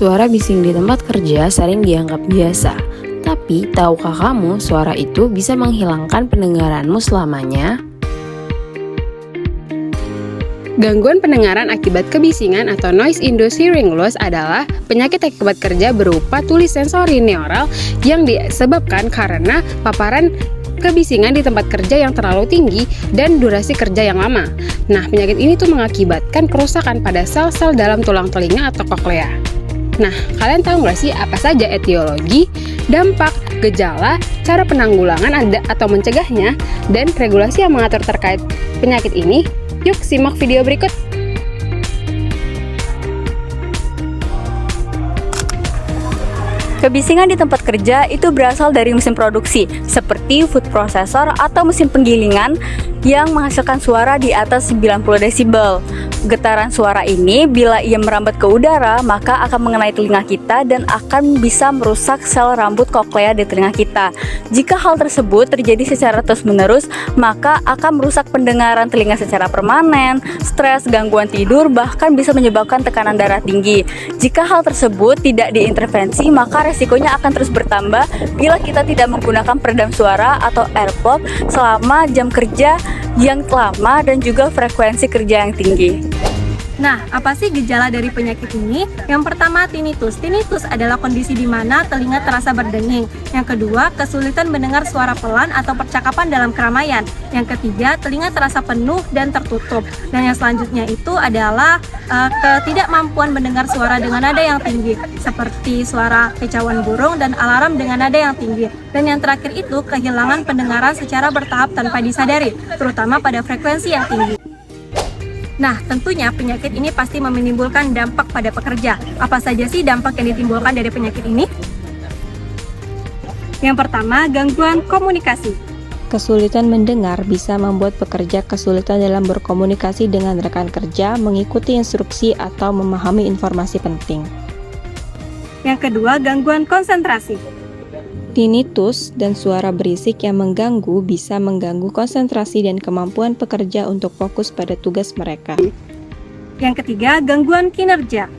Suara bising di tempat kerja sering dianggap biasa. Tapi, tahukah kamu suara itu bisa menghilangkan pendengaranmu selamanya? Gangguan pendengaran akibat kebisingan atau noise-induced hearing loss adalah penyakit akibat kerja berupa tuli sensori neural yang disebabkan karena paparan kebisingan di tempat kerja yang terlalu tinggi dan durasi kerja yang lama. Nah, penyakit ini tuh mengakibatkan kerusakan pada sel-sel dalam tulang telinga atau koklea. Nah, kalian tahu nggak sih apa saja etiologi, dampak, gejala, cara penanggulangan atau mencegahnya, dan regulasi yang mengatur terkait penyakit ini? Yuk simak video berikut. Kebisingan di tempat kerja itu berasal dari mesin produksi, seperti food processor atau mesin penggilingan yang menghasilkan suara di atas 90 desibel. Getaran suara ini bila ia merambat ke udara, maka akan mengenai telinga kita dan akan bisa merusak sel rambut koklea di telinga kita. Jika hal tersebut terjadi secara terus-menerus, maka akan merusak pendengaran telinga secara permanen, stres, gangguan tidur, bahkan bisa menyebabkan tekanan darah tinggi. Jika hal tersebut tidak diintervensi, maka resikonya akan terus bertambah bila kita tidak menggunakan peredam suara atau earplug selama jam kerja yang lama dan juga frekuensi kerja yang tinggi. Nah, apa sih gejala dari penyakit ini? Yang pertama, tinnitus. Tinnitus adalah kondisi di mana telinga terasa berdenging. Yang kedua, kesulitan mendengar suara pelan atau percakapan dalam keramaian. Yang ketiga, telinga terasa penuh dan tertutup. Dan yang selanjutnya itu adalah ketidakmampuan mendengar suara dengan nada yang tinggi, seperti suara kicauan burung dan alarm dengan nada yang tinggi. Dan yang terakhir itu, kehilangan pendengaran secara bertahap tanpa disadari, terutama pada frekuensi yang tinggi. Nah, tentunya penyakit ini pasti menimbulkan dampak pada pekerja. Apa saja sih dampak yang ditimbulkan dari penyakit ini? Yang pertama, gangguan komunikasi. Kesulitan mendengar bisa membuat pekerja kesulitan dalam berkomunikasi dengan rekan kerja, mengikuti instruksi, atau memahami informasi penting. Yang kedua, gangguan konsentrasi. Tinnitus dan suara berisik yang mengganggu bisa mengganggu konsentrasi dan kemampuan pekerja untuk fokus pada tugas mereka. Yang ketiga, gangguan kinerja.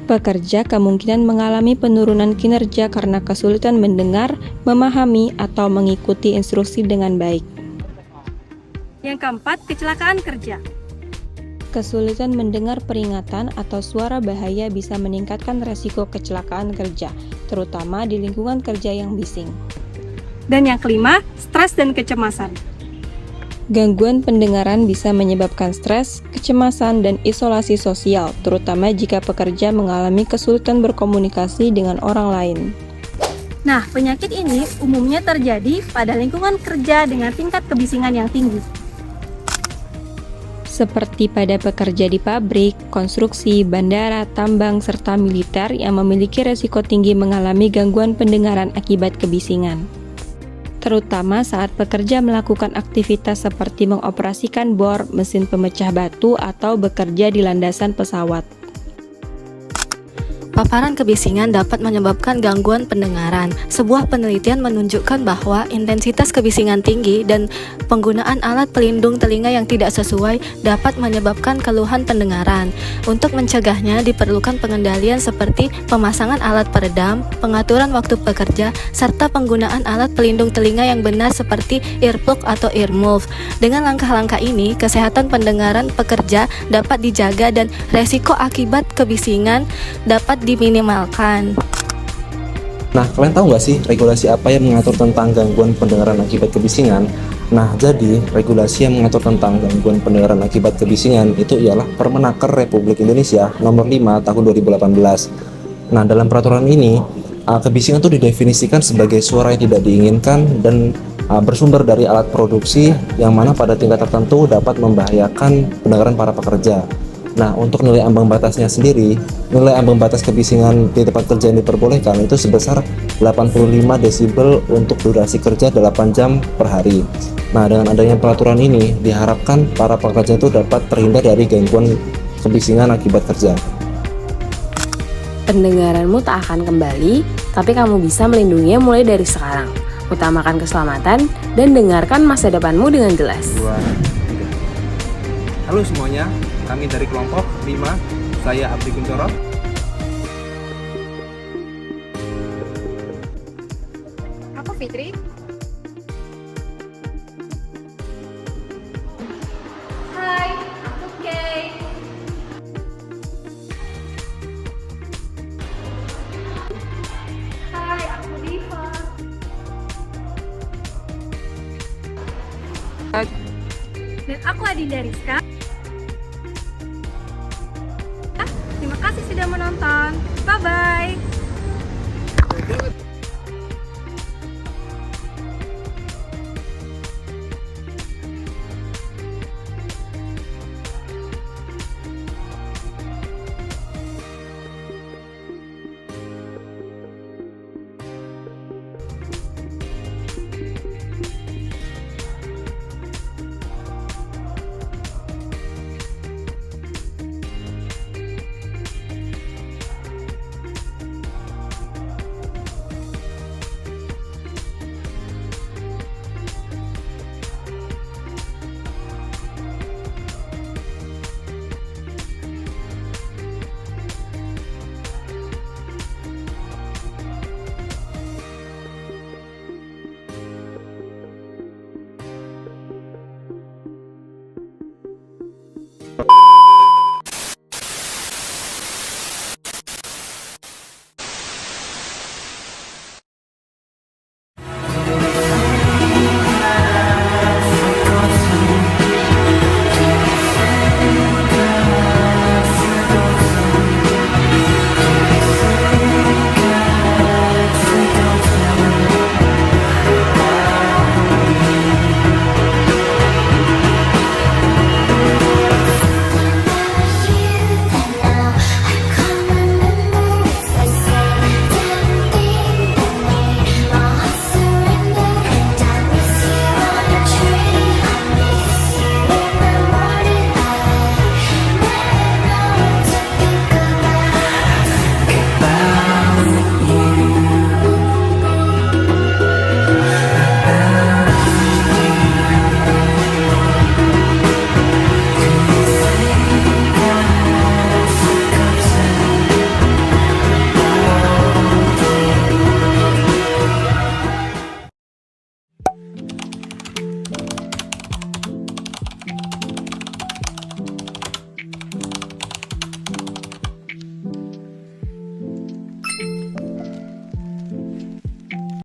Pekerja kemungkinan mengalami penurunan kinerja karena kesulitan mendengar, memahami, atau mengikuti instruksi dengan baik. Yang keempat, kecelakaan kerja. Kesulitan mendengar peringatan atau suara bahaya bisa meningkatkan resiko kecelakaan kerja, terutama di lingkungan kerja yang bising. Dan yang kelima, stres dan kecemasan. Gangguan pendengaran bisa menyebabkan stres, kecemasan, dan isolasi sosial, terutama jika pekerja mengalami kesulitan berkomunikasi dengan orang lain. Nah, penyakit ini umumnya terjadi pada lingkungan kerja dengan tingkat kebisingan yang tinggi. Seperti pada pekerja di pabrik, konstruksi, bandara, tambang, serta militer yang memiliki resiko tinggi mengalami gangguan pendengaran akibat kebisingan. Terutama saat pekerja melakukan aktivitas seperti mengoperasikan bor, mesin pemecah batu, atau bekerja di landasan pesawat. Paparan kebisingan dapat menyebabkan gangguan pendengaran. Sebuah penelitian menunjukkan bahwa intensitas kebisingan tinggi dan penggunaan alat pelindung telinga yang tidak sesuai dapat menyebabkan keluhan pendengaran. Untuk mencegahnya diperlukan pengendalian seperti pemasangan alat peredam, pengaturan waktu bekerja, serta penggunaan alat pelindung telinga yang benar seperti earplug atau earmuff. Dengan langkah-langkah ini, kesehatan pendengaran pekerja dapat dijaga dan resiko akibat kebisingan dapat diminimalkan. Nah, kalian tahu nggak sih regulasi apa yang mengatur tentang gangguan pendengaran akibat kebisingan? Nah, jadi regulasi yang mengatur tentang gangguan pendengaran akibat kebisingan itu ialah Permenaker Republik Indonesia Nomor 5 Tahun 2018. Nah, dalam peraturan ini, kebisingan itu didefinisikan sebagai suara yang tidak diinginkan dan bersumber dari alat produksi yang mana pada tingkat tertentu dapat membahayakan pendengaran para pekerja. Nah, untuk nilai ambang batasnya sendiri, nilai ambang batas kebisingan di tempat kerja yang diperbolehkan itu sebesar 85 desibel untuk durasi kerja 8 jam per hari. Nah, dengan adanya peraturan ini, diharapkan para pekerja itu dapat terhindar dari gangguan kebisingan akibat kerja. Pendengaranmu tak akan kembali, tapi kamu bisa melindunginya mulai dari sekarang. Utamakan keselamatan dan dengarkan masa depanmu dengan jelas. Halo semuanya, kami dari kelompok 5, saya Abdi Kuncoro. Fitri. Hai, aku Kay. Hai, aku Diva. Dan aku Adinda Rizka. Terima kasih sudah menonton. Bye-bye.